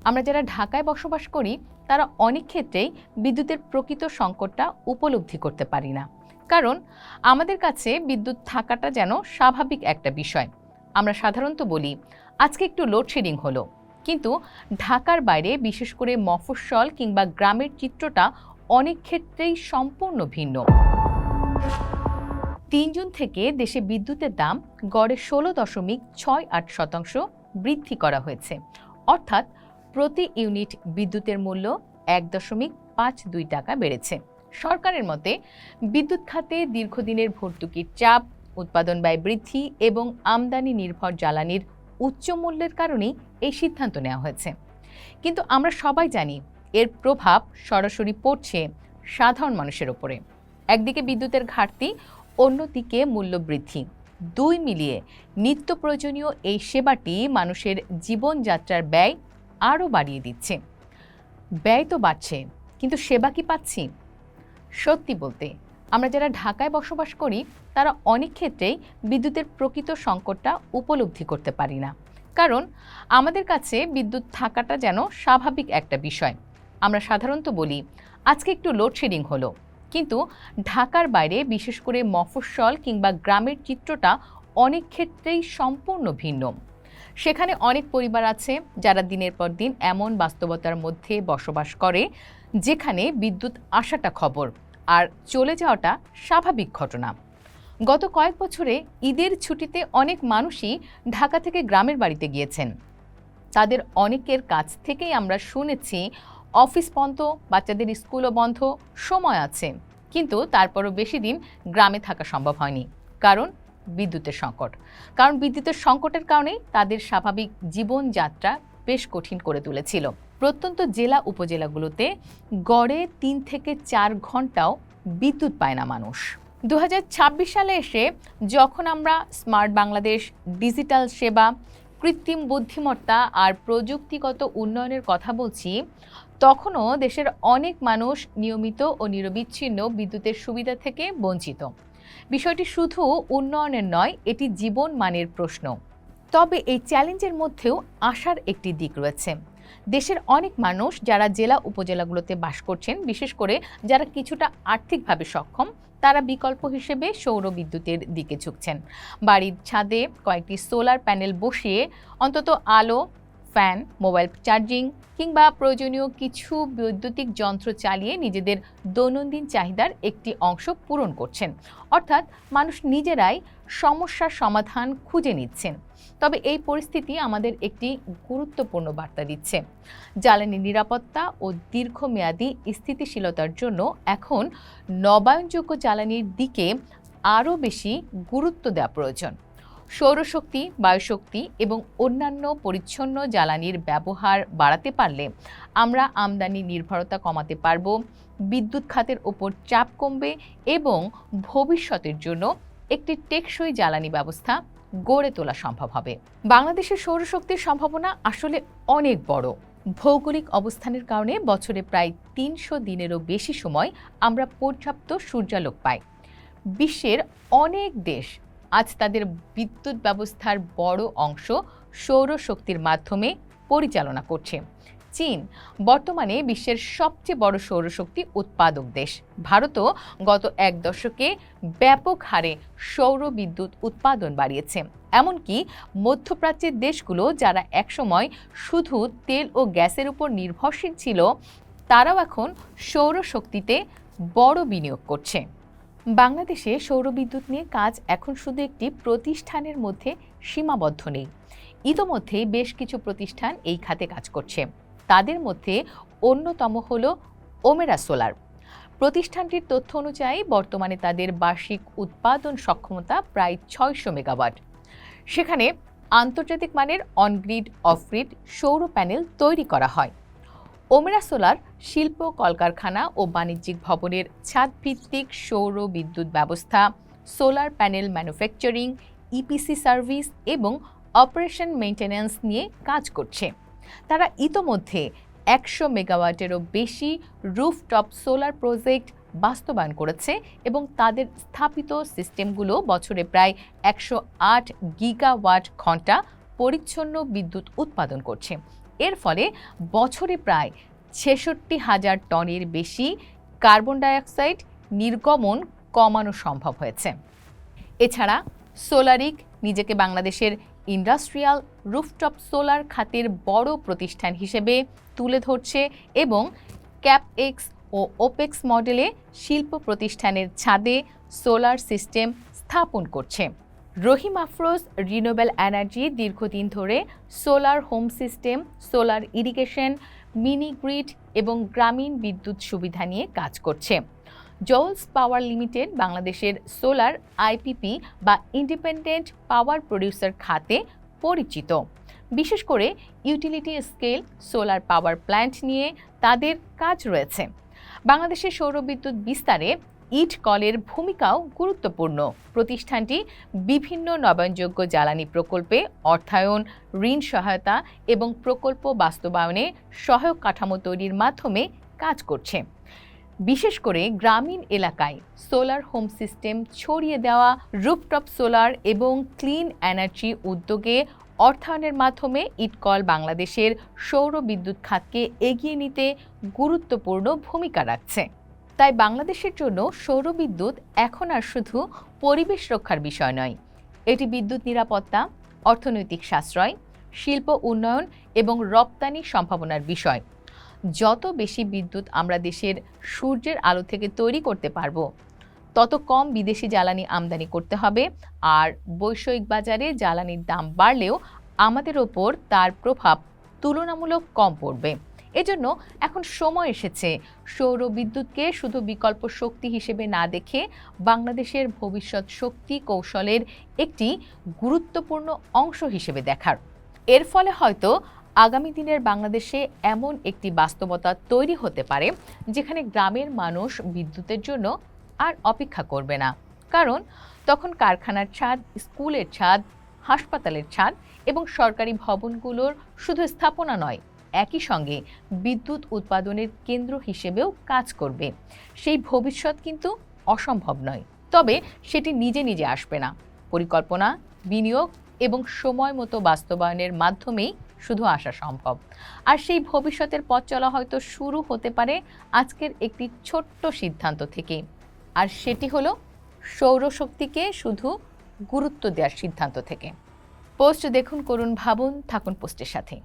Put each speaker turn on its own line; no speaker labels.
আমরা যারা ঢাকায় বসবাস করি তারা অনেক ক্ষেত্রেই বিদ্যুতের প্রকৃত সংকটটা উপলব্ধি করতে পারি না, কারণ আমাদের কাছে বিদ্যুৎ থাকাটা যেন স্বাভাবিক একটা বিষয়। আমরা সাধারণত বলি আজকে একটু লোডশেডিং হলো, কিন্তু ঢাকার বাইরে বিশেষ করে মফস্বল কিংবা গ্রামের চিত্রটা অনেক ক্ষেত্রেই সম্পূর্ণ ভিন্ন। ৩ জুন থেকে দেশে বিদ্যুতের দাম গড়ে 16.68% বৃদ্ধি করা হয়েছে, অর্থাৎ প্রতি ইউনিট বিদ্যুতের মূল্য 1.52 টাকা বেড়েছে। সরকারের মতে বিদ্যুৎ খাতে দীর্ঘদিনের ভর্তুকির চাপ, উৎপাদন ব্যয় বৃদ্ধি এবং আমদানি নির্ভর জ্বালানির উচ্চ মূল্যের কারণেই এই সিদ্ধান্ত নেওয়া হয়েছে। কিন্তু আমরা সবাই জানি এর প্রভাব সরাসরি পড়ছে সাধারণ মানুষের উপরে। একদিকে বিদ্যুতের ঘাটতি, অন্যদিকে মূল্য বৃদ্ধি, দুই মিলিয়ে নিত্য প্রয়োজনীয় এই সেবাটি মানুষের জীবনযাত্রার ব্যয় আরও বাড়িয়ে দিচ্ছে। ব্যয় তো বাড়ছে, কিন্তু সেবা কি পাচ্ছি? সত্যি বলতে আমরা যারা ঢাকায় বসবাস করি তারা অনেক ক্ষেত্রেই বিদ্যুতের প্রকৃত সংকটটা উপলব্ধি করতে পারি না, কারণ আমাদের কাছে বিদ্যুৎ থাকাটা যেন স্বাভাবিক একটা বিষয়। আমরা সাধারণত বলি আজকে একটু লোডশেডিং হলো, কিন্তু ঢাকার বাইরে বিশেষ করে মফস্বল কিংবা গ্রামের চিত্রটা অনেক ক্ষেত্রেই সম্পূর্ণ ভিন্ন। সেখানে অনেক পরিবার আছে যারা দিনের পর দিন এমন বাস্তবতার মধ্যে বসবাস করে যেখানে বিদ্যুৎ আসাটা খবর আর চলে যাওয়াটা স্বাভাবিক ঘটনা। গত কয়েক বছরে ঈদের ছুটিতে অনেক মানুষই ঢাকা থেকে গ্রামের বাড়িতে গিয়েছেন। তাদের অনেকের কাছ থেকেই আমরা শুনেছি অফিস বন্ধ, বাচ্চাদের স্কুলও বন্ধ, সময় আছে, কিন্তু তারপরও বেশি দিন গ্রামে থাকা সম্ভব হয়নি, কারণ বিদ্যুতের সংকটের কারণেই তাদের স্বাভাবিক জীবনযাত্রা বেশ কঠিন করে তুলেছিল। প্রত্যন্ত জেলা উপজেলাগুলোতে গড়ে 3 থেকে 4 ঘন্টাও বিদ্যুৎ পায় না মানুষ। 2026 সালে এসে যখন আমরা স্মার্ট বাংলাদেশ, ডিজিটাল সেবা, কৃত্রিম বুদ্ধিমত্তা আর প্রযুক্তিগত উন্নয়নের কথা বলছি, তখনও দেশের অনেক মানুষ নিয়মিত ও নিরবিচ্ছিন্ন বিদ্যুতের সুবিধা থেকে বঞ্চিত। বিষয়টি শুধু উন্নয়নের নয়, এটি জীবন মানের প্রশ্ন। তবে এই চ্যালেঞ্জের মধ্যেও আশার একটি দিক রয়েছে। দেশের অনেক মানুষ যারা জেলা উপজেলাগুলোতে বাস করছেন, বিশেষ করে যারা কিছুটা আর্থিকভাবে সক্ষম, তারা বিকল্প হিসেবে সৌর বিদ্যুতের দিকে ঝুঁকছেন। বাড়ির ছাদে কয়েকটি সোলার প্যানেল বসিয়ে অন্তত আলো, ফ্যান, মোবাইল চার্জিং কিংবা প্রয়োজনীয় কিছু বৈদ্যুতিক যন্ত্র চালিয়ে নিজেদের দৈনন্দিন চাহিদার একটি অংশ পূরণ করছেন। অর্থাৎ মানুষ নিজেরাই সমস্যার সমাধান খুঁজে নিচ্ছেন। তবে এই পরিস্থিতি আমাদের একটি গুরুত্বপূর্ণ বার্তা দিচ্ছে। জ্বালানি নিরাপত্তা ও দীর্ঘমেয়াদী স্থিতিশীলতার জন্য এখন নবায়নযোগ্য জ্বালানির দিকে আরও বেশি গুরুত্ব দেওয়া প্রয়োজন। সৌরশক্তি, বায়ুশক্তি এবং অন্যান্য পরিচ্ছন্ন জ্বালানির ব্যবহার বাড়াতে পারলে আমরা আমদানি নির্ভরতা কমাতে পারব, বিদ্যুৎ খাতের ওপর চাপ কমবে এবং ভবিষ্যতের জন্য একটি টেকসই জ্বালানি ব্যবস্থা গড়ে তোলা সম্ভব হবে। বাংলাদেশের সৌরশক্তির সম্ভাবনা আসলে অনেক বড়। ভৌগোলিক অবস্থানের কারণে বছরে প্রায় 300 দিনেরও বেশি সময় আমরা পর্যাপ্ত সূর্যালোক পাই। বিশ্বের অনেক দেশ আজ তাদের বিদ্যুৎ ব্যবস্থার বড় অংশ সৌরশক্তির মাধ্যমে পরিচালনা করছে। চীন বর্তমানে বিশ্বের সবচেয়ে বড় সৌরশক্তি উৎপাদক দেশ। ভারতও গত 1 দশকে ব্যাপক হারে সৌর বিদ্যুৎ উৎপাদন বাড়িয়েছে। এমনকি মধ্যপ্রাচ্যের দেশগুলো যারা একসময় শুধু তেল ও গ্যাসের উপর নির্ভরশীল ছিল, তারাও এখন সৌরশক্তিতে বড় বিনিয়োগ করছে। বাংলাদেশে সৌরবিদ্যুৎ নিয়ে কাজ এখন শুধু একটি প্রতিষ্ঠানের মধ্যে সীমাবদ্ধ নেই। ইতোমধ্যে বেশ কিছু প্রতিষ্ঠান এই খাতে কাজ করছে। তাদের মধ্যে অন্যতম হল ওমেরা সোলার। প্রতিষ্ঠানটির তথ্য অনুযায়ী বর্তমানে তাদের বার্ষিক উৎপাদন সক্ষমতা প্রায় 600 মেগাওয়াট। সেখানে আন্তর্জাতিক মানের অনগ্রিড, অফগ্রিড সৌর প্যানেল তৈরি করা হয়। ওমেরা সোলার শিল্প, কলকারখানা ও বাণিজ্যিক ভবনের ছাদভিত্তিক সৌর বিদ্যুৎ ব্যবস্থা, solar panel manufacturing, EPC service এবং অপারেশন মেইনটেন্যান্স নিয়ে কাজ করছে। তারা ইতোমধ্যে 100 মেগাওয়াটেরও বেশি রুফটপ সোলার প্রজেক্ট বাস্তবায়ন করেছে এবং তাদের স্থাপিত সিস্টেমগুলো বছরে প্রায় 108 গিগাওয়াট ঘন্টা পরিচ্ছন্ন বিদ্যুৎ উৎপাদন করছে। এর ফলে বছরে প্রায় ৬৬,০০০ টনের বেশি কার্বন ডাইঅক্সাইড নির্গমন কমানো সম্ভব হয়েছে। এছাড়া সোলারিক নিজেকে বাংলাদেশের ইন্ডাস্ট্রিয়াল রুফটপ সোলার খাতের বড় প্রতিষ্ঠান হিসেবে তুলে ধরছে এবং ক্যাপএক্স ও ওপেক্স মডেলে শিল্প প্রতিষ্ঠানের ছাদে সোলার সিস্টেম স্থাপন করছে। রহিম আফরোজ রিনিউয়েবল এনার্জি দীর্ঘদিন ধরে solar home system, solar irrigation, mini grid এবং গ্রামীণ বিদ্যুৎ সুবিধা নিয়ে কাজ করছে। জোলস পাওয়ার লিমিটেড বাংলাদেশের সোলার আইপিপি বা ইন্ডিপেন্ডেন্ট পাওয়ার প্রডিউসার খাতে পরিচিত। বিশেষ করে utility scale solar power plant নিয়ে তাদের কাজ রয়েছে। বাংলাদেশের সৌরবিদ্যুৎ বিস্তারে ইট কলের ভূমিকাও গুরুত্বপূর্ণ। প্রতিষ্ঠানটি বিভিন্ন নবায়নযোগ্য জ্বালানি প্রকল্পে অর্থায়ন, ঋণ সহায়তা এবং প্রকল্প বাস্তবায়নে সহায়ক কাঠামো তৈরির মাধ্যমে কাজ করছে। বিশেষ করে গ্রামীণ এলাকায় সোলার হোম সিস্টেম ছড়িয়ে দেওয়া, রুফটপ সোলার এবং ক্লিন এনার্জি উদ্যোগে অর্থায়নের মাধ্যমে ইটকল বাংলাদেশের সৌর বিদ্যুৎ খাতকে এগিয়ে নিতে গুরুত্বপূর্ণ ভূমিকা রাখছে। তাই বাংলাদেশের জন্য সৌরবিদ্যুৎ এখন আর শুধু পরিবেশ রক্ষার বিষয় নয়, এটি বিদ্যুৎ নিরাপত্তা, অর্থনৈতিক সাশ্রয়, শিল্প উন্নয়ন এবং রপ্তানি সম্ভাবনার বিষয়। যত বেশি বিদ্যুৎ আমরা দেশের সূর্যের আলো থেকে তৈরি করতে পারব, তত কম বিদেশি জ্বালানি আমদানি করতে হবে। আর বৈষয়িক বাজারে জ্বালানির দাম বাড়লেও আমাদের ওপর তার প্রভাব তুলনামূলক কম পড়বে। এজন্য এখন সময় এসেছে সৌর বিদ্যুৎকে শুধু বিকল্প শক্তি হিসেবে না দেখে বাংলাদেশের ভবিষ্যৎ শক্তি কৌশলের একটি গুরুত্বপূর্ণ অংশ হিসেবে দেখার। এর ফলে হয়তো আগামী দিনের বাংলাদেশে এমন একটি বাস্তবতা তৈরি হতে পারে যেখানে গ্রামের মানুষ বিদ্যুতের জন্য আর অপেক্ষা করবে না, কারণ তখন কারখানার ছাদ, স্কুলের ছাদ, হাসপাতালের ছাদ এবং সরকারি ভবনগুলোর শুধু স্থাপনা নয়, একই সঙ্গে বিদ্যুৎ উৎপাদনের কেন্দ্র হিসেবেও কাজ করবে। সেই ভবিষ্যৎ কিন্তু অসম্ভব নয়, তবে সেটি নিজে নিজে আসবে না। পরিকল্পনা, বিনিয়োগ এবং সময় মতো বাস্তবায়নের মাধ্যমেই শুধু আসা সম্ভব। আর সেই ভবিষ্যতের পথ চলা হয়তো শুরু হতে পারে আজকের একটি ছোট্ট সিদ্ধান্ত থেকে, আর সেটি হলো সৌরশক্তিকে শুধু গুরুত্ব দেওয়ার সিদ্ধান্ত থেকে। পোস্ট দেখুন, করুন, ভাবুন, থাকুন পোস্টের সাথে।